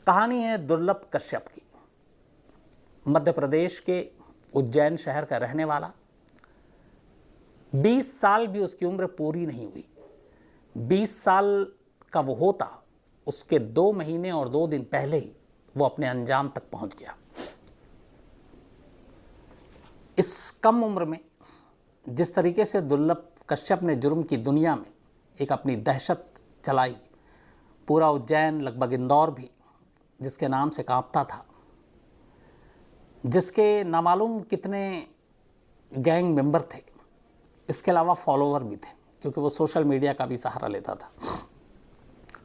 कहानी है दुर्लभ कश्यप की। मध्य प्रदेश के उज्जैन शहर का रहने वाला, 20 साल भी उसकी उम्र पूरी नहीं हुई। 20 साल का वो होता, उसके 2 महीने और 2 दिन पहले ही वो अपने अंजाम तक पहुंच गया। इस कम उम्र में जिस तरीके से दुर्लभ कश्यप ने जुर्म की दुनिया में एक अपनी दहशत चलाई, पूरा उज्जैन, लगभग इंदौर भी जिसके नाम से कांपता था, जिसके नामालूम कितने गैंग मेंबर थे, इसके अलावा फॉलोवर भी थे, क्योंकि वो सोशल मीडिया का भी सहारा लेता था।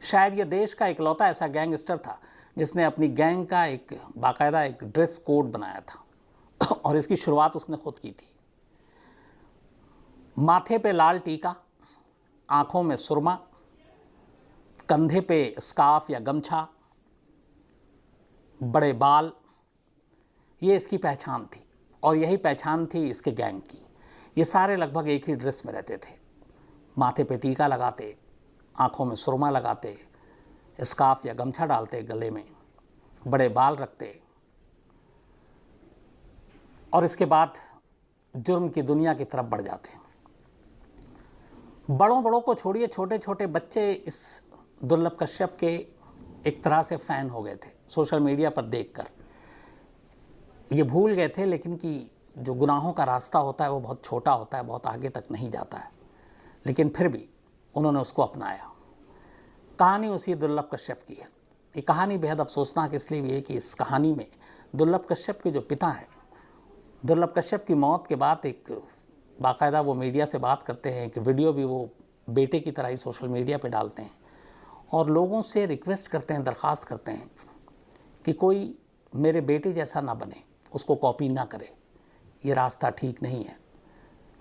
शायद ये देश का इकलौता ऐसा गैंगस्टर था जिसने अपनी गैंग का एक बाकायदा एक ड्रेस कोड बनाया था और इसकी शुरुआत उसने खुद की थी। माथे पे लाल टीका, आंखों में सुरमा, कंधे पे स्कार्फ या गमछा, बड़े बाल, ये इसकी पहचान थी और यही पहचान थी इसके गैंग की। ये सारे लगभग एक ही ड्रेस में रहते थे, माथे पे टीका लगाते, आंखों में सुरमा लगाते, स्कार्फ या गमछा डालते गले में, बड़े बाल रखते और इसके बाद जुर्म की दुनिया की तरफ बढ़ जाते। बड़ों को छोड़िए, छोटे छोटे बच्चे इस दुर्लभ कश्यप के एक तरह से फ़ैन हो गए थे सोशल मीडिया पर देखकर। ये भूल गए थे लेकिन कि जो गुनाहों का रास्ता होता है वो बहुत छोटा होता है, बहुत आगे तक नहीं जाता है, लेकिन फिर भी उन्होंने उसको अपनाया। कहानी उसी दुर्लभ कश्यप की है। ये कहानी बेहद अफसोसनाक इसलिए भी है कि इस कहानी में दुर्लभ कश्यप के जो पिता हैं, दुर्लभ कश्यप की मौत के बाद एक बाकायदा वो मीडिया से बात करते हैं, कि वीडियो भी वो बेटे की तरह ही सोशल मीडिया पे डालते हैं और लोगों से रिक्वेस्ट करते हैं, दरख्वास्त करते हैं कि कोई मेरे बेटे जैसा ना बने, उसको कॉपी ना करे, ये रास्ता ठीक नहीं है।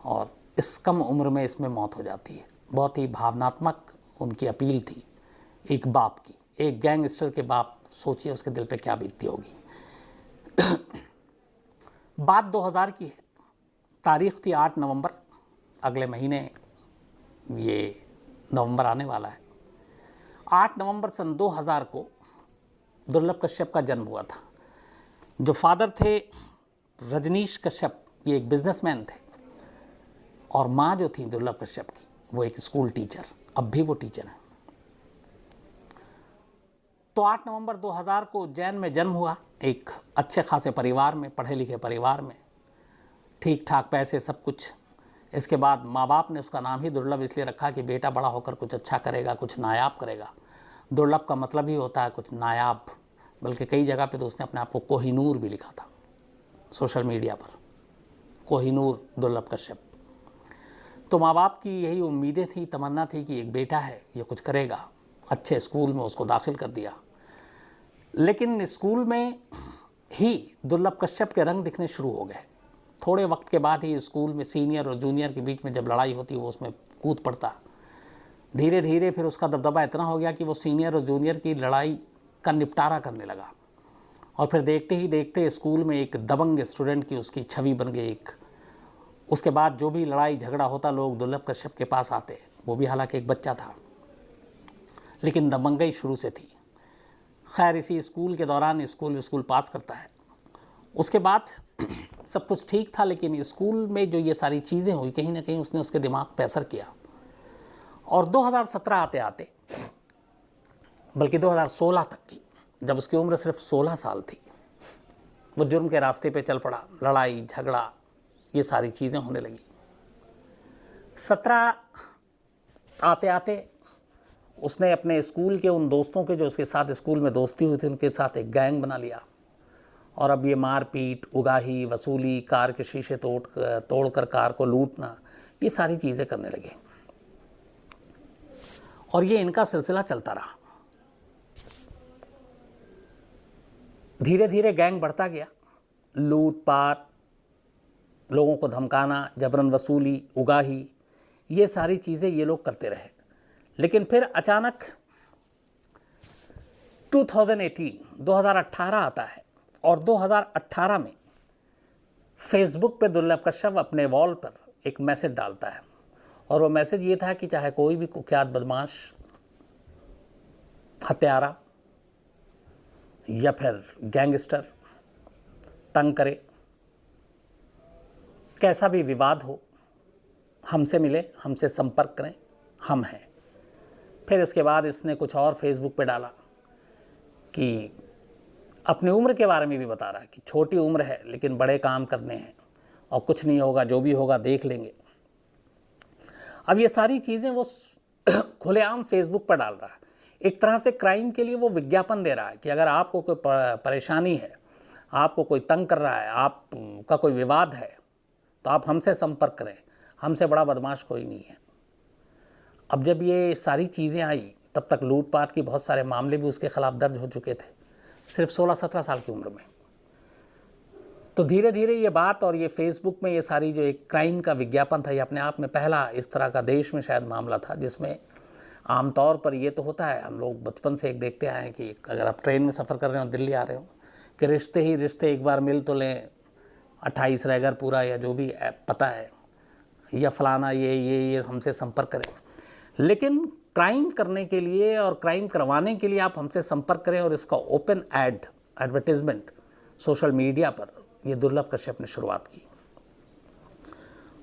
और इस कम उम्र में इसमें मौत हो जाती है। बहुत ही भावनात्मक उनकी अपील थी एक बाप की, एक गैंगस्टर के बाप। सोचिए उसके दिल पे क्या बीतती होगी। बात 2000 की है, तारीख थी 8 नवंबर, अगले महीने ये नवंबर आने वाला है। 8 नवंबर सन 2000 को दुर्लभ कश्यप का जन्म हुआ था। जो फादर थे रजनीश कश्यप, ये एक बिजनेसमैन थे, और माँ जो थी दुर्लभ कश्यप की, वो एक स्कूल टीचर, अब भी वो टीचर हैं। तो 8 नवंबर 2000 को उज्जैन में जन्म हुआ, एक अच्छे खासे परिवार में, पढ़े लिखे परिवार में, ठीक ठाक पैसे, सब कुछ। इसके बाद माँ बाप ने उसका नाम ही दुर्लभ इसलिए रखा कि बेटा बड़ा होकर कुछ अच्छा करेगा, कुछ नायाब करेगा। दुर्लभ का मतलब ही होता है कुछ नायाब, बल्कि कई जगह पे तो उसने अपने आप को कोहिनूर भी लिखा था सोशल मीडिया पर, कोहिनूर दुर्लभ कश्यप। तो माँ बाप की यही उम्मीदें थी, तमन्ना थी कि एक बेटा है, ये कुछ करेगा। अच्छे स्कूल में उसको दाखिल कर दिया, लेकिन स्कूल में ही दुर्लभ कश्यप के रंग दिखने शुरू हो गए। थोड़े वक्त के बाद ही स्कूल में सीनियर और जूनियर के बीच में जब लड़ाई होती, वो उसमें कूद पड़ता। धीरे धीरे फिर उसका दबदबा इतना हो गया कि वो सीनियर और जूनियर की लड़ाई का निपटारा करने लगा, और फिर देखते ही देखते स्कूल में एक दबंग स्टूडेंट की उसकी छवि बन गई एक। उसके बाद जो भी लड़ाई झगड़ा होता, लोग दुर्लभ कश्यप के पास आते। वो भी हालांकि एक बच्चा था, लेकिन दबंगई शुरू से थी। खैर, इसी स्कूल के दौरान स्कूल पास करता है। उसके बाद सब कुछ ठीक था, लेकिन स्कूल में जो ये सारी चीज़ें हुई, कहीं ना कहीं उसने उसके दिमाग पर असर किया। और 2017 आते आते, बल्कि 2016 तक की, जब उसकी उम्र सिर्फ 16 साल थी, वो जुर्म के रास्ते पे चल पड़ा। लड़ाई झगड़ा, ये सारी चीज़ें होने लगी। 17 आते आते उसने अपने स्कूल के उन दोस्तों के, जो उसके साथ स्कूल में दोस्ती हुई थी, उनके साथ एक गैंग बना लिया। और अब ये मारपीट, उगाही, वसूली, कार के शीशे तोड़कर कार को लूटना, ये सारी चीज़ें करने लगे। और ये इनका सिलसिला चलता रहा। धीरे धीरे गैंग बढ़ता गया। लूटपाट, लोगों को धमकाना, जबरन वसूली, उगाही, ये सारी चीज़ें ये लोग करते रहे। लेकिन फिर अचानक 2018 आता है, और 2018 में फेसबुक पे दुर्लभ कश्यप अपने वॉल पर एक मैसेज डालता है, और वो मैसेज ये था कि चाहे कोई भी कुख्यात बदमाश, हत्यारा, या फिर गैंगस्टर तंग करे, कैसा भी विवाद हो, हमसे मिले, हमसे संपर्क करें, हम हैं। फिर इसके बाद इसने कुछ और फेसबुक पे डाला कि अपनी उम्र के बारे में भी बता रहा है कि छोटी उम्र है लेकिन बड़े काम करने हैं और कुछ नहीं होगा, जो भी होगा देख लेंगे। अब ये सारी चीज़ें वो खुलेआम फेसबुक पर डाल रहा है। एक तरह से क्राइम के लिए वो विज्ञापन दे रहा है कि अगर आपको कोई परेशानी है, आपको कोई तंग कर रहा है, आपका कोई विवाद है, तो आप हमसे संपर्क करें, हमसे बड़ा बदमाश कोई नहीं है। अब जब ये सारी चीज़ें आई तब तक लूटपाट के बहुत सारे मामले भी उसके खिलाफ दर्ज हो चुके थे, सिर्फ 16-17 साल की उम्र में। तो धीरे धीरे ये बात और ये फेसबुक में ये सारी जो एक क्राइम का विज्ञापन था, ये अपने आप में पहला इस तरह का देश में शायद मामला था जिसमें आमतौर पर ये तो होता है, हम लोग बचपन से एक देखते आए हैं कि अगर आप ट्रेन में सफ़र कर रहे हो, दिल्ली आ रहे हो, कि रिश्ते ही रिश्ते, एक बार मिल तो लें, 28 रैगर पूरा या जो भी पता है, या फलाना ये हमसे संपर्क करें। लेकिन क्राइम करने के लिए और क्राइम करवाने के लिए आप हमसे संपर्क करें और इसका ओपन एडवर्टीजमेंट सोशल मीडिया पर, ये दुर्लभ कश्यप ने शुरुआत की।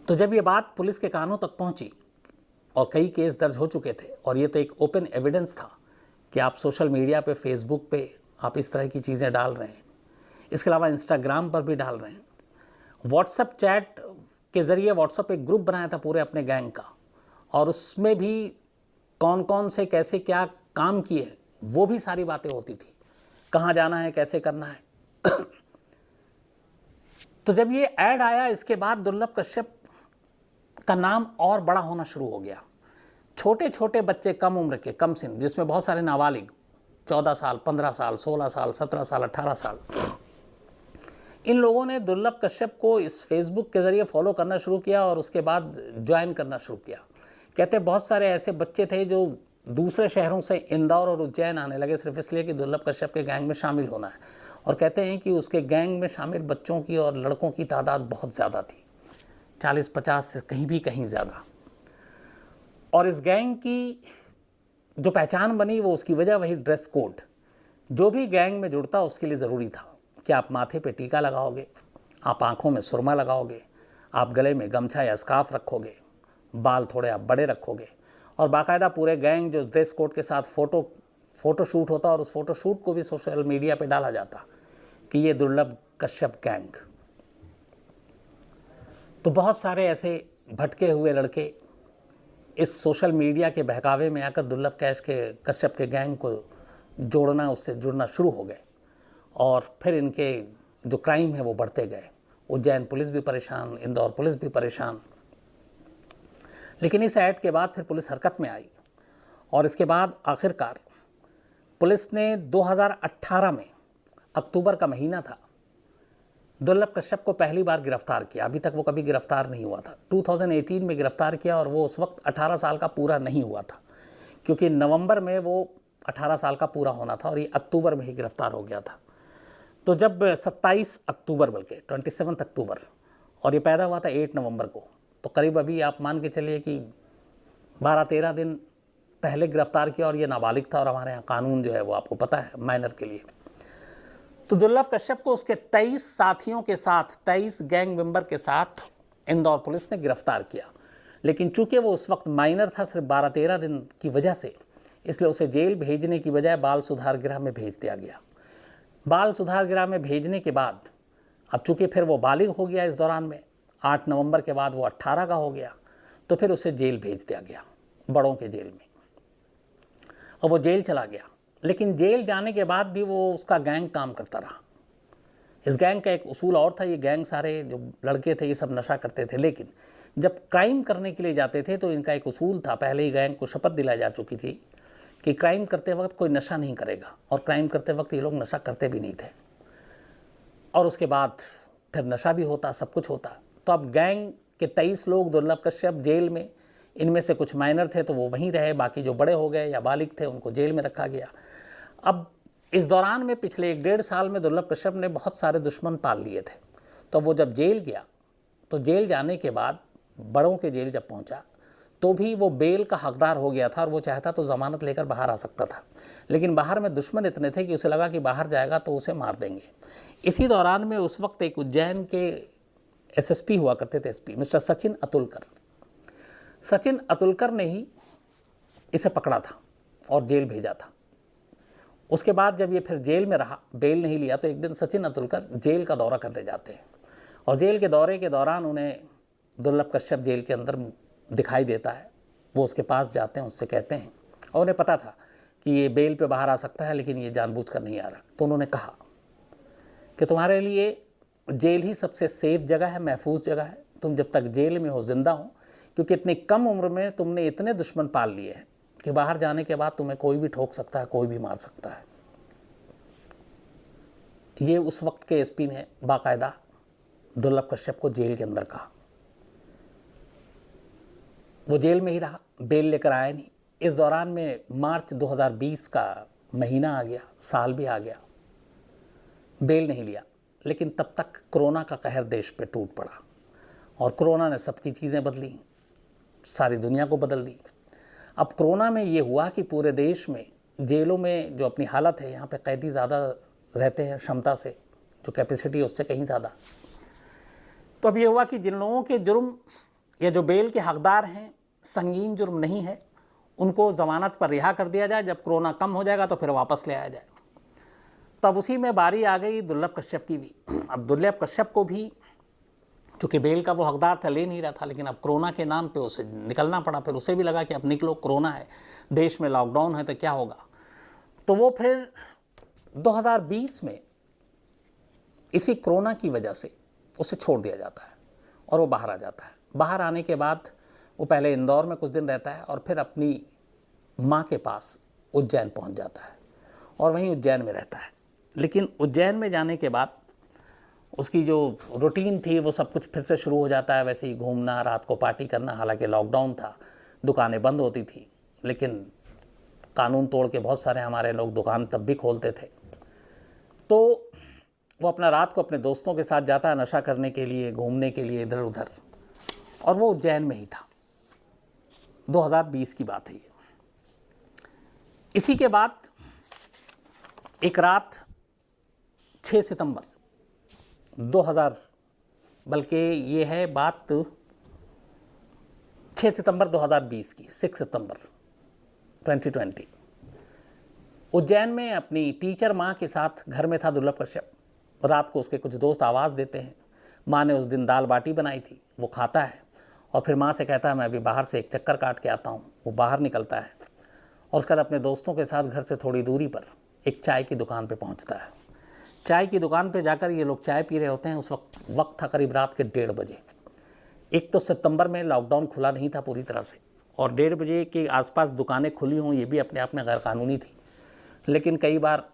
तो जब ये बात पुलिस के कानों तक पहुंची और कई केस दर्ज हो चुके थे और ये तो एक ओपन एविडेंस था कि आप सोशल मीडिया पे, फेसबुक पे आप इस तरह की चीज़ें डाल रहे हैं, इसके अलावा इंस्टाग्राम पर भी डाल रहे हैं। व्हाट्सएप चैट के ज़रिए व्हाट्सएप एक ग्रुप बनाया था पूरे अपने गैंग का, और उसमें भी कौन कौन से कैसे क्या काम किए वो भी सारी बातें होती थी, कहाँ जाना है, कैसे करना है। तो जब ये ऐड आया, इसके बाद दुर्लभ कश्यप का नाम और बड़ा होना शुरू हो गया। छोटे छोटे बच्चे, कम उम्र के, कम सिन, जिसमें बहुत सारे नाबालिग, 14 साल, 15 साल, 16 साल, 17 साल, 18 साल, इन लोगों ने दुर्लभ कश्यप को इस फेसबुक के ज़रिए फॉलो करना शुरू किया और उसके बाद ज्वाइन करना शुरू किया। कहते बहुत सारे ऐसे बच्चे थे जो दूसरे शहरों से इंदौर और उज्जैन आने लगे सिर्फ इसलिए कि दुर्लभ कश्यप के गैंग में शामिल होना है। और कहते हैं कि उसके गैंग में शामिल बच्चों की और लड़कों की तादाद बहुत ज़्यादा थी, 40-50 से कहीं भी कहीं ज़्यादा। और इस गैंग की जो पहचान बनी वो उसकी वजह वही ड्रेस कोड। जो भी गैंग में जुड़ता उसके लिए ज़रूरी था कि आप माथे पे टीका लगाओगे, आप आँखों में सुरमा लगाओगे, आप गले में गमछा या स्कार्फ रखोगे, बाल थोड़े आप बड़े रखोगे, और बाकायदा पूरे गैंग जो ड्रेस कोड के साथ फ़ोटो शूट होता और उस फ़ोटो शूट को भी सोशल मीडिया पे डाला जाता कि ये दुर्लभ कश्यप गैंग। तो बहुत सारे ऐसे भटके हुए लड़के इस सोशल मीडिया के बहकावे में आकर दुर्लभ कश्यप के गैंग को जोड़ना, उससे जुड़ना शुरू हो गए और फिर इनके जो क्राइम है वो बढ़ते गए। उज्जैन पुलिस भी परेशान, इंदौर पुलिस भी परेशान। लेकिन इस ऐड के बाद फिर पुलिस हरकत में आई और इसके बाद आखिरकार पुलिस ने 2018 में, अक्टूबर का महीना था, दुर्लभ कश्यप को पहली बार गिरफ्तार किया। अभी तक वो कभी गिरफ्तार नहीं हुआ था। 2018 में गिरफ्तार किया और वो उस वक्त 18 साल का पूरा नहीं हुआ था, क्योंकि नवंबर में वो 18 साल का पूरा होना था और ये अक्टूबर में ही गिरफ्तार हो गया था। तो जब 27 अक्टूबर, बल्कि 27 अक्टूबर, और ये पैदा हुआ था 8 नवंबर को, तो करीब अभी आप मान के चलिए कि 12-13 दिन पहले गिरफ्तार किया और ये नाबालिग था और हमारे यहाँ कानून जो है वो आपको पता है माइनर के लिए। तो दुर्लभ कश्यप को उसके 23 साथियों के साथ, 23 गैंग मेंबर के साथ इंदौर पुलिस ने गिरफ्तार किया। लेकिन चूंकि वो उस वक्त माइनर था, सिर्फ 12-13 दिन की वजह से, इसलिए उसे जेल भेजने की बजाय बाल सुधार गृह में भेज दिया गया। बाल सुधार गृह में भेजने के बाद अब चूंकि फिर वो बालिग हो गया, इस दौरान में 8 नवंबर के बाद वो 18 का हो गया, तो फिर उसे जेल भेज दिया गया, बड़ों के जेल में, और वो जेल चला गया। लेकिन जेल जाने के बाद भी वो उसका गैंग काम करता रहा। इस गैंग का एक उसूल और था, ये गैंग सारे जो लड़के थे ये सब नशा करते थे, लेकिन जब क्राइम करने के लिए जाते थे तो इनका एक उसूल था, पहले ही गैंग को शपथ दिलाई जा चुकी थी कि क्राइम करते वक्त कोई नशा नहीं करेगा, और क्राइम करते वक्त ये लोग नशा करते भी नहीं थे। और उसके बाद फिर नशा भी होता, सब कुछ होता। तो अब गैंग के 23 लोग, दुर्लभ कश्यप जेल में, इनमें से कुछ माइनर थे तो वो वहीं रहे, बाकी जो बड़े हो गए या बालिग थे उनको जेल में रखा गया। अब इस दौरान में पिछले 1-1.5 साल में दुर्लभ कश्यप ने बहुत सारे दुश्मन पाल लिए थे। तो वो जब जेल गया, तो जेल जाने के बाद, बड़ों के जेल जब पहुंचा, तो भी वो बेल का हकदार हो गया था और वो चाहता तो ज़मानत लेकर बाहर आ सकता था, लेकिन बाहर में दुश्मन इतने थे कि उसे लगा कि बाहर जाएगा तो उसे मार देंगे। इसी दौरान में उस वक्त एक उज्जैन के एसएसपी हुआ करते थे, एसपी मिस्टर सचिन अतुलकर। सचिन अतुलकर ने ही इसे पकड़ा था और जेल भेजा था। उसके बाद जब ये फिर जेल में रहा, बेल नहीं लिया, तो एक दिन सचिन अतुलकर जेल का दौरा करने जाते हैं और जेल के दौरे के दौरान उन्हें दुर्लभ कश्यप जेल के अंदर दिखाई देता है। वो उसके पास जाते हैं, उससे कहते हैं, और उन्हें पता था कि ये बेल पे बाहर आ सकता है, लेकिन ये जानबूझकर नहीं आ रहा। तो उन्होंने कहा कि तुम्हारे लिए जेल ही सबसे सेफ जगह है, महफूज जगह है। तुम जब तक जेल में हो, जिंदा हो, क्योंकि इतनी कम उम्र में तुमने इतने दुश्मन पाल लिए हैं कि बाहर जाने के बाद तुम्हें कोई भी ठोक सकता है, कोई भी मार सकता है। ये उस वक्त के एसपी ने बाकायदा दुर्लभ कश्यप को जेल के अंदर कहा। वो जेल में ही रहा, बेल लेकर आया नहीं। इस दौरान में मार्च 2020 का महीना आ गया, साल भी आ गया, बेल नहीं लिया। लेकिन तब तक कोरोना का कहर देश पे टूट पड़ा और कोरोना ने सबकी चीज़ें बदली, सारी दुनिया को बदल दी। अब कोरोना में ये हुआ कि पूरे देश में जेलों में जो अपनी हालत है, यहाँ पे कैदी ज़्यादा रहते हैं क्षमता से, जो कैपेसिटी है उससे कहीं ज़्यादा। तो अब ये हुआ कि जिन लोगों के जुर्म या जो बेल के हकदार हैं, संगीन जुर्म नहीं है, उनको ज़मानत पर रिहा कर दिया जाए। जब कोरोना कम हो जाएगा तो फिर वापस ले आया जाए। तब उसी में बारी आ गई दुर्लभ कश्यप की भी। अब दुर्लभ कश्यप को भी, चूँकि बेल का वो हकदार था, ले नहीं रहा था, लेकिन अब कोरोना के नाम पे उसे निकलना पड़ा। फिर उसे भी लगा कि अब निकलो, कोरोना है, देश में लॉकडाउन है, तो क्या होगा। तो वो फिर 2020 में इसी कोरोना की वजह से उसे छोड़ दिया जाता है और वो बाहर आ जाता है। बाहर आने के बाद वो पहले इंदौर में कुछ दिन रहता है और फिर अपनी माँ के पास उज्जैन पहुँच जाता है और वहीं उज्जैन में रहता है। लेकिन उज्जैन में जाने के बाद उसकी जो रूटीन थी वो सब कुछ फिर से शुरू हो जाता है, वैसे ही घूमना, रात को पार्टी करना। हालांकि लॉकडाउन था, दुकानें बंद होती थी, लेकिन कानून तोड़ के बहुत सारे हमारे लोग दुकान तब भी खोलते थे। तो वो अपना रात को अपने दोस्तों के साथ जाता है नशा करने के लिए, घूमने के लिए इधर उधर, और वो उज्जैन में ही था। 2020 की बात है ये। इसी के बाद एक रात 6 सितंबर 2000, बल्कि ये है बात 6 सितंबर 2020 की, 6 सितंबर 2020, उज्जैन में अपनी टीचर माँ के साथ घर में था दुर्लभ कश्यप। रात को उसके कुछ दोस्त आवाज़ देते हैं। माँ ने उस दिन दाल बाटी बनाई थी, वो खाता है और फिर माँ से कहता है मैं अभी बाहर से एक चक्कर काट के आता हूँ। वो बाहर निकलता है और उसके बाद अपने दोस्तों के साथ घर से थोड़ी दूरी पर एक चाय की दुकान पे पहुँचता है। चाय की दुकान पे जाकर ये लोग चाय पी रहे होते हैं। उस वक्त था करीब रात के 1:30 बजे। एक तो सितंबर में लॉकडाउन खुला नहीं था पूरी तरह से, और 1:30 बजे के आसपास दुकानें खुली हों ये भी अपने आप में गैरकानूनी थी। लेकिन कई बार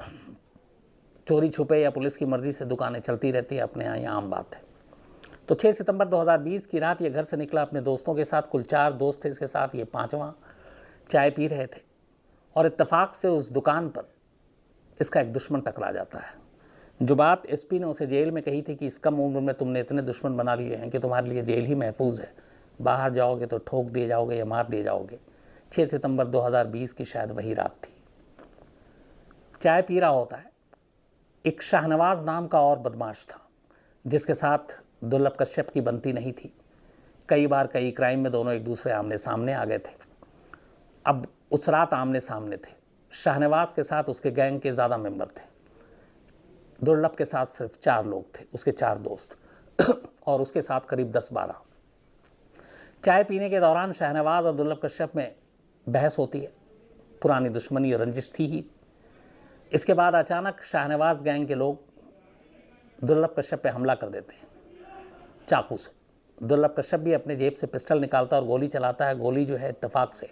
चोरी छुपे या पुलिस की मर्ज़ी से दुकानें चलती रहती है, अपने यहाँ आम बात है। तो 6 सितंबर 2020 की रात ये घर से निकला अपने दोस्तों के साथ। कुल 4 दोस्त थे इसके साथ, ये 5वां चाय पी रहे थे और इत्तेफाक से उस दुकान पर इसका एक दुश्मन टकरा जाता है। जो बात एसपी ने उसे जेल में कही थी कि इस कम उम्र में तुमने इतने दुश्मन बना लिए हैं कि तुम्हारे लिए जेल ही महफूज है, बाहर जाओगे तो ठोक दिए जाओगे या मार दिए जाओगे। 6 सितंबर 2020 की शायद वही रात थी। चाय पी रहा होता है, एक शाहनवाज नाम का और बदमाश था जिसके साथ दुर्लभ कश्यप की बनती नहीं थी। कई बार कई क्राइम में दोनों एक दूसरे आमने सामने आ गए थे। अब उस रात आमने सामने थे। शाहनवाज के साथ उसके गैंग के ज़्यादा मेंबर थे, दुर्लभ के साथ सिर्फ 4 लोग थे, उसके 4 दोस्त और उसके साथ करीब 10-12। चाय पीने के दौरान शाहनवाज और दुर्लभ कश्यप में बहस होती है। पुरानी दुश्मनी और रंजिश थी ही। इसके बाद अचानक शाहनवाज गैंग के लोग दुर्लभ कश्यप पे हमला कर देते हैं चाकू से। दुर्लभ कश्यप भी अपने जेब से पिस्टल निकालता और गोली चलाता है। गोली जो है इत्तेफाक से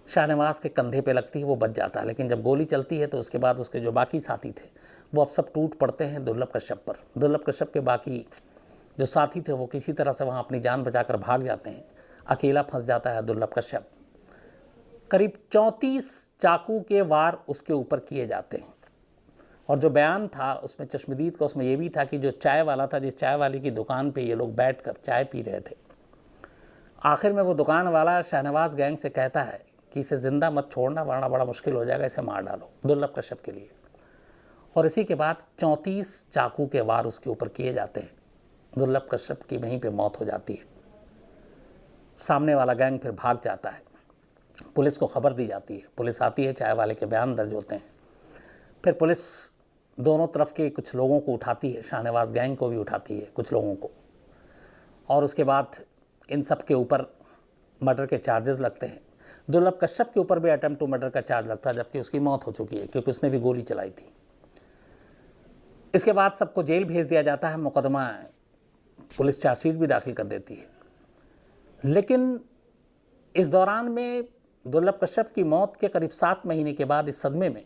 शाहनवाज के कंधे पे लगती है, वो बच जाता है। लेकिन जब गोली चलती है तो उसके बाद उसके जो बाकी साथी थे वो अब सब टूट पड़ते हैं दुर्लभ कश्यप पर। दुर्लभ कश्यप के बाकी जो साथी थे वो किसी तरह से वहाँ अपनी जान बचाकर भाग जाते हैं। अकेला फंस जाता है दुर्लभ कश्यप। करीब 34 चाकू के वार उसके ऊपर किए जाते हैं। और जो बयान था उसमें चश्मदीद का, उसमें ये भी था कि जो चाय वाला था, जिस चाय वाले की दुकान पे ये लोग बैठकर चाय पी रहे थे, आखिर में वो दुकान वाला शाहनवाज गैंग से कहता है कि इसे ज़िंदा मत छोड़ना वरना बड़ा मुश्किल हो जाएगा, इसे मार डालो दुर्लभ कश्यप के लिए। और इसी के बाद 34 चाकू के वार उसके ऊपर किए जाते हैं। दुर्लभ कश्यप की वहीं पे मौत हो जाती है। सामने वाला गैंग फिर भाग जाता है। पुलिस को खबर दी जाती है, पुलिस आती है, चाय वाले के बयान दर्ज होते हैं। फिर पुलिस दोनों तरफ के कुछ लोगों को उठाती है, शाहनवाज गैंग को भी उठाती है कुछ लोगों को, और उसके बाद इन सब के ऊपर मर्डर के चार्जेस लगते हैं। दुर्लभ कश्यप के ऊपर भी अटेम्प्ट टू मर्डर का चार्ज लगता है, जबकि उसकी मौत हो चुकी है क्योंकि उसने भी गोली चलाई थी। इसके बाद सबको जेल भेज दिया जाता है। मुकदमा, पुलिस चार्जशीट भी दाखिल कर देती है। लेकिन इस दौरान में दुर्लभ कश्यप की मौत के करीब 7 महीने के बाद इस सदमे में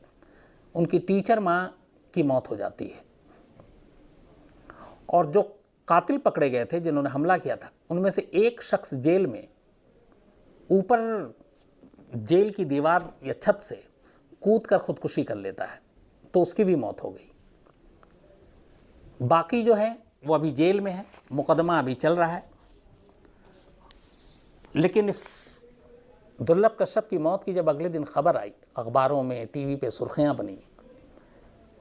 उनकी टीचर माँ की मौत हो जाती है। और जो कातिल पकड़े गए थे जिन्होंने हमला किया था, उनमें से एक शख्स जेल में ऊपर जेल की दीवार या छत से कूद कर खुदकुशी कर लेता है, तो उसकी भी मौत हो गई। बाकी जो है वो अभी जेल में है, मुकदमा अभी चल रहा है। लेकिन इस दुर्लभ कश्यप की मौत की जब अगले दिन खबर आई, अखबारों में, टीवी पे सुर्खियां बनी,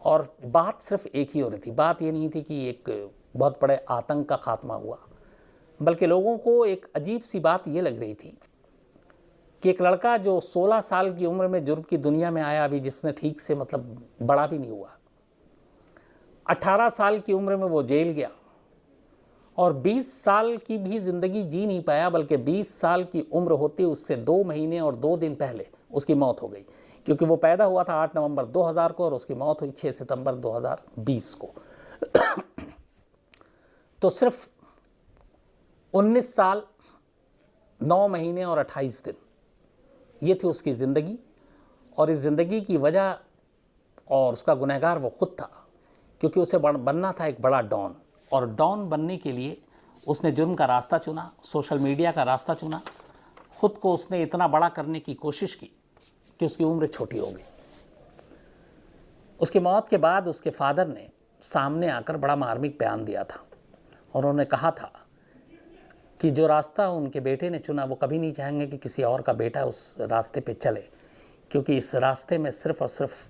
और बात सिर्फ एक ही हो रही थी। बात ये नहीं थी कि एक बहुत बड़े आतंक का खात्मा हुआ, बल्कि लोगों को एक अजीब सी बात ये लग रही थी कि एक लड़का जो 16 साल की उम्र में जुर्म की दुनिया में आया, अभी जिसने ठीक से मतलब बड़ा भी नहीं हुआ, 18 साल की उम्र में वो जेल गया और 20 साल की भी ज़िंदगी जी नहीं पाया, बल्कि 20 साल की उम्र होती उससे 2 महीने और 2 दिन पहले उसकी मौत हो गई, क्योंकि वो पैदा हुआ था 8 नवंबर 2000 को और उसकी मौत हुई 6 सितंबर 2020 को। तो सिर्फ 19 साल 9 महीने और 28 दिन ये थी उसकी ज़िंदगी। और इस ज़िंदगी की वजह और उसका गुनहगार वो खुद था, क्योंकि उसे बनना था एक बड़ा डॉन, और डॉन बनने के लिए उसने जुर्म का रास्ता चुना, सोशल मीडिया का रास्ता चुना। खुद को उसने इतना बड़ा करने की कोशिश की कि उसकी उम्र छोटी हो गई। उसकी मौत के बाद उसके फादर ने सामने आकर बड़ा मार्मिक बयान दिया था, और उन्होंने कहा था कि जो रास्ता उनके बेटे ने चुना वो कभी नहीं चाहेंगे कि किसी और का बेटा उस रास्ते पे चले, क्योंकि इस रास्ते में सिर्फ और सिर्फ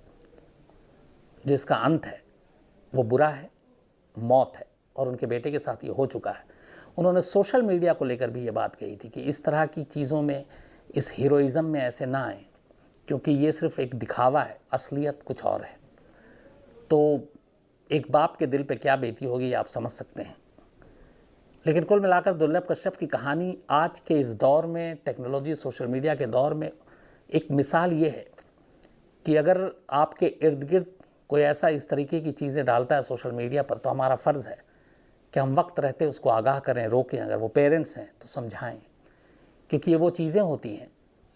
जो इसका अंत है वो बुरा है, मौत है, और उनके बेटे के साथ ये हो चुका है। उन्होंने सोशल मीडिया को लेकर भी ये बात कही थी कि इस तरह की चीज़ों में, इस हीरोइज़म में ऐसे ना आए, क्योंकि ये सिर्फ एक दिखावा है, असलियत कुछ और है। तो एक बाप के दिल पे क्या बीती होगी आप समझ सकते हैं। लेकिन कुल मिलाकर दुर्लभ कश्यप की कहानी आज के इस दौर में, टेक्नोलॉजी, सोशल मीडिया के दौर में, एक मिसाल ये है कि अगर आपके इर्द गिर्द कोई ऐसा इस तरीके की चीज़ें डालता है सोशल मीडिया पर, तो हमारा फ़र्ज़ है कि हम वक्त रहते उसको आगाह करें, रोकें। अगर वो पेरेंट्स हैं तो समझाएं, क्योंकि ये वो चीज़ें होती हैं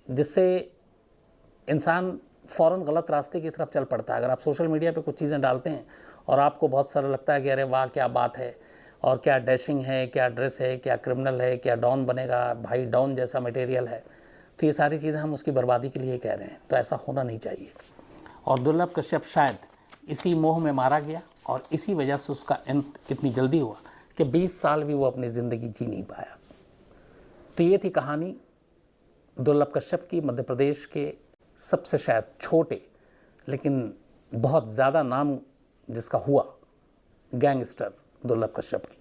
जिससे इंसान फ़ौरन गलत रास्ते की तरफ चल पड़ता है। अगर आप सोशल मीडिया पे कुछ चीज़ें डालते हैं और आपको बहुत सारा लगता है कि अरे वाह क्या बात है, और क्या डैशिंग है, क्या ड्रेस है, क्या क्रिमिनल है, क्या डॉन बनेगा, भाई डॉन जैसा मटेरियल है, तो ये सारी चीज़ें हम उसकी बर्बादी के लिए कह रहे हैं। तो ऐसा होना नहीं चाहिए। और दुर्लभ कश्यप शायद इसी मोह में मारा गया, और इसी वजह से उसका अंत इतनी जल्दी हुआ कि 20 साल भी वो अपनी ज़िंदगी जी नहीं पाया। तो ये थी कहानी दुर्लभ कश्यप की, मध्य प्रदेश के सबसे शायद छोटे लेकिन बहुत ज़्यादा नाम जिसका हुआ गैंगस्टर दुर्लभ कश्यप की।